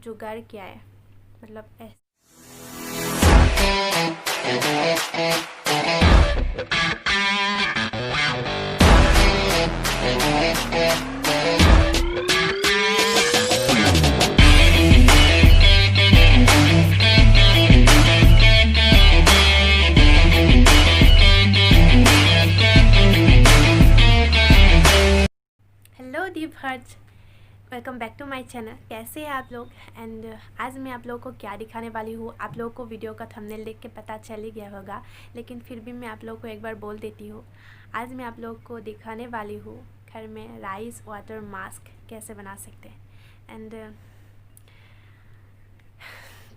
जुगाड़ किया है, मतलब hello deep hearts, welcome back to my channel. कैसे हैं आप लोग? एंड आज मैं आप लोगों को क्या दिखाने वाली हूँ, आप लोगों को वीडियो का थंबनेल देख के पता चल ही गया होगा, लेकिन फिर भी मैं आप लोगों को एक बार बोल देती हूँ। आज मैं आप लोगों को दिखाने वाली हूँ घर में राइस वाटर मास्क कैसे बना सकते हैं। एंड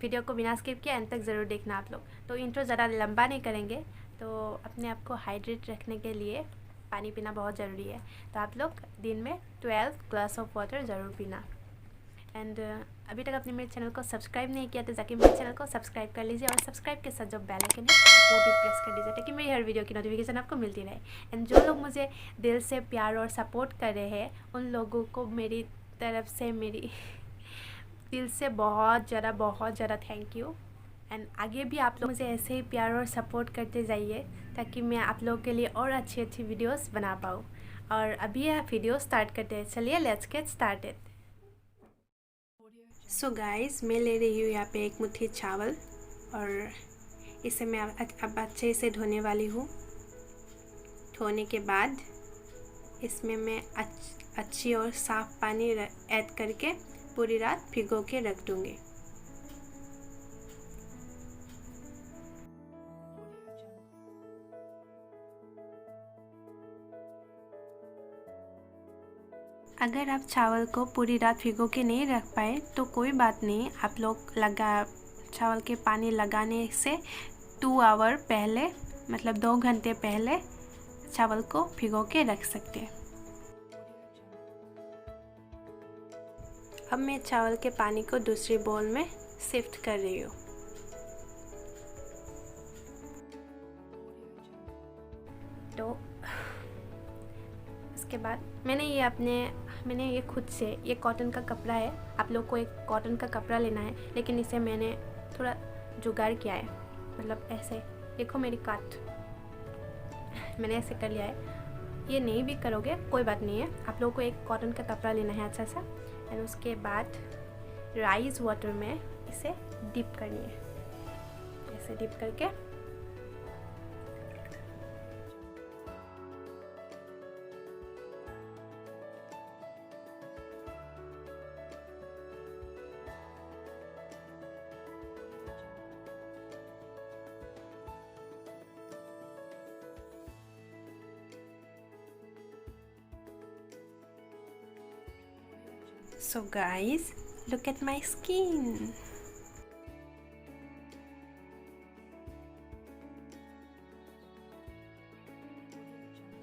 वीडियो को बिना स्किप किए एंड तक ज़रूर देखना आप लोग। तो इंट्रो ज़्यादा लंबा नहीं करेंगे, तो अपने आप को हाइड्रेट रखने के लिए पानी पीना बहुत ज़रूरी है। तो आप लोग दिन में 12 ग्लास ऑफ वाटर ज़रूर पीना। एंड अभी तक आपने मेरे चैनल को सब्सक्राइब नहीं किया तो जाके मेरे चैनल को सब्सक्राइब कर लीजिए, और सब्सक्राइब के साथ जो बेल आइकन है वो भी प्रेस कर दीजिए, ताकि मेरी हर वीडियो की नोटिफिकेशन आपको मिलती रहे। एंड जो लोग मुझे दिल से प्यार और सपोर्ट कर रहे हैं, उन लोगों को मेरी तरफ से मेरी दिल से बहुत ज़्यादा थैंक यू। एंड आगे भी आप लोग मुझे ऐसे ही प्यार और सपोर्ट करते जाइए, ताकि मैं आप लोगों के लिए और अच्छी वीडियोस बना पाऊँ। और अभी यह वीडियो स्टार्ट करते हैं, चलिए let's get started. So guys, मैं ले रही हूँ यहाँ पे एक मुट्ठी चावल, और इसे मैं अब अच्छे से धोने वाली हूँ। धोने के बाद इसमें मैं अच्छी और साफ़ पानी ऐड करके पूरी रात भिगो के रख दूँगी। अगर आप चावल को पूरी रात भिगो के नहीं रख पाए तो कोई बात नहीं, आप लोग चावल के पानी लगाने से 2 आवर पहले, मतलब 2 घंटे पहले चावल को भिगो के रख सकते हैं। अब मैं चावल के पानी को दूसरी बाउल में शिफ्ट कर रही हूँ। तो उसके बाद मैंने ये खुद से, ये कॉटन का कपड़ा है, आप लोग को एक कॉटन का कपड़ा लेना है, लेकिन इसे मैंने थोड़ा जुगाड़ किया है, मतलब ऐसे देखो मेरी काट, मैंने ऐसे कर लिया है। ये नहीं भी करोगे कोई बात नहीं है, आप लोगों को एक कॉटन का कपड़ा लेना है अच्छा सा। एंड उसके बाद राइस वाटर में इसे डिप करनी है, ऐसे डिप करके So guys, look at my skin.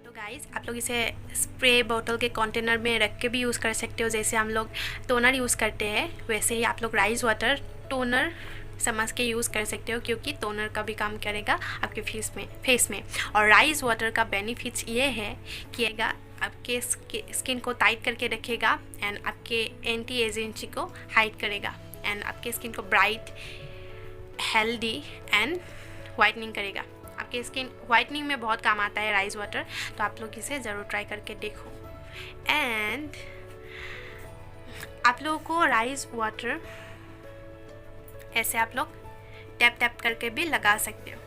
तो गाइस, आप लोग इसे स्प्रे बोतल के कंटेनर में रख के भी यूज़ कर सकते हो, जैसे हम लोग टोनर यूज़ करते हैं वैसे ही आप लोग राइस वाटर टोनर समझ के यूज़ कर सकते हो, क्योंकि टोनर का भी काम करेगा आपके फेस में। और राइस वाटर का बेनिफिट्स ये है कि आपके स्किन को टाइट करके रखेगा, एंड आपके एंटी एजेंसी को हाइड करेगा, एंड आपके स्किन को ब्राइट, हेल्दी एंड वाइटनिंग करेगा। आपके स्किन वाइटनिंग में बहुत काम आता है राइस वाटर, तो आप लोग इसे ज़रूर ट्राई करके देखो। एंड आप लोगों को राइस वाटर ऐसे आप लोग टैप टैप करके भी लगा सकते हो,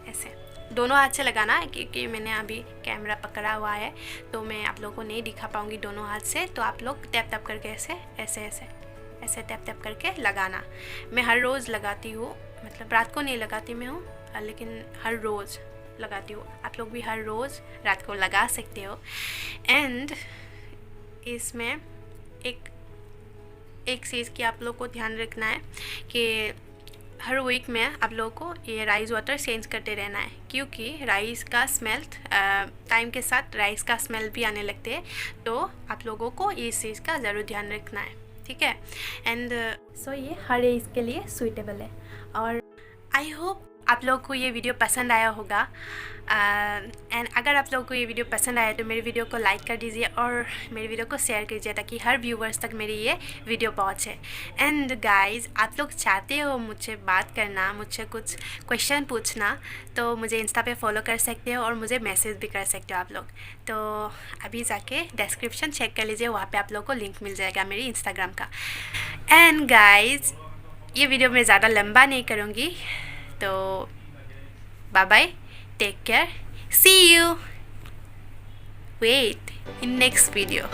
ऐसे दोनों हाथ से लगाना, क्योंकि मैंने अभी कैमरा पकड़ा हुआ है तो मैं आप लोगों को नहीं दिखा पाऊँगी दोनों हाथ से। तो आप लोग टैप टैप करके ऐसे टैप टैप करके लगाना। मैं हर रोज़ लगाती हूँ, मतलब रात को नहीं लगाती मैं हूँ, लेकिन हर रोज़ लगाती हूँ। आप लोग भी हर रोज़ रात को लगा सकते हो। एंड इसमें एक चीज़ की आप लोग को ध्यान रखना है कि हर वीक में आप लोगों को ये राइस वाटर चेंज करते रहना है, क्योंकि राइस का स्मेल टाइम के साथ राइस का स्मेल भी आने लगते हैं, तो आप लोगों को इस चीज़ का ज़रूर ध्यान रखना है, ठीक है। एंड सो ये हर एज के लिए सूटेबल है। और आई होप आप लोगों को ये वीडियो पसंद आया होगा। एंड अगर आप लोगों को ये वीडियो पसंद आया तो मेरी वीडियो को लाइक कर दीजिए और मेरी वीडियो को शेयर कीजिए ताकि हर व्यूवर्स तक मेरी ये वीडियो पहुँचे। एंड गाइस, आप लोग चाहते हो मुझसे बात करना, मुझसे कुछ क्वेश्चन पूछना, तो मुझे इंस्टा पे फॉलो कर सकते हो और मुझे मैसेज भी कर सकते हो आप लोग। तो अभी जाके डिस्क्रिप्शन चेक कर लीजिए, वहाँ पे आप लोगों को लिंक मिल जाएगा मेरी इंस्टाग्राम का। एंड गाइस, ये वीडियो मैं ज़्यादा लंबा नहीं करूँगी, तो bye bye, take care, see you, wait in next video.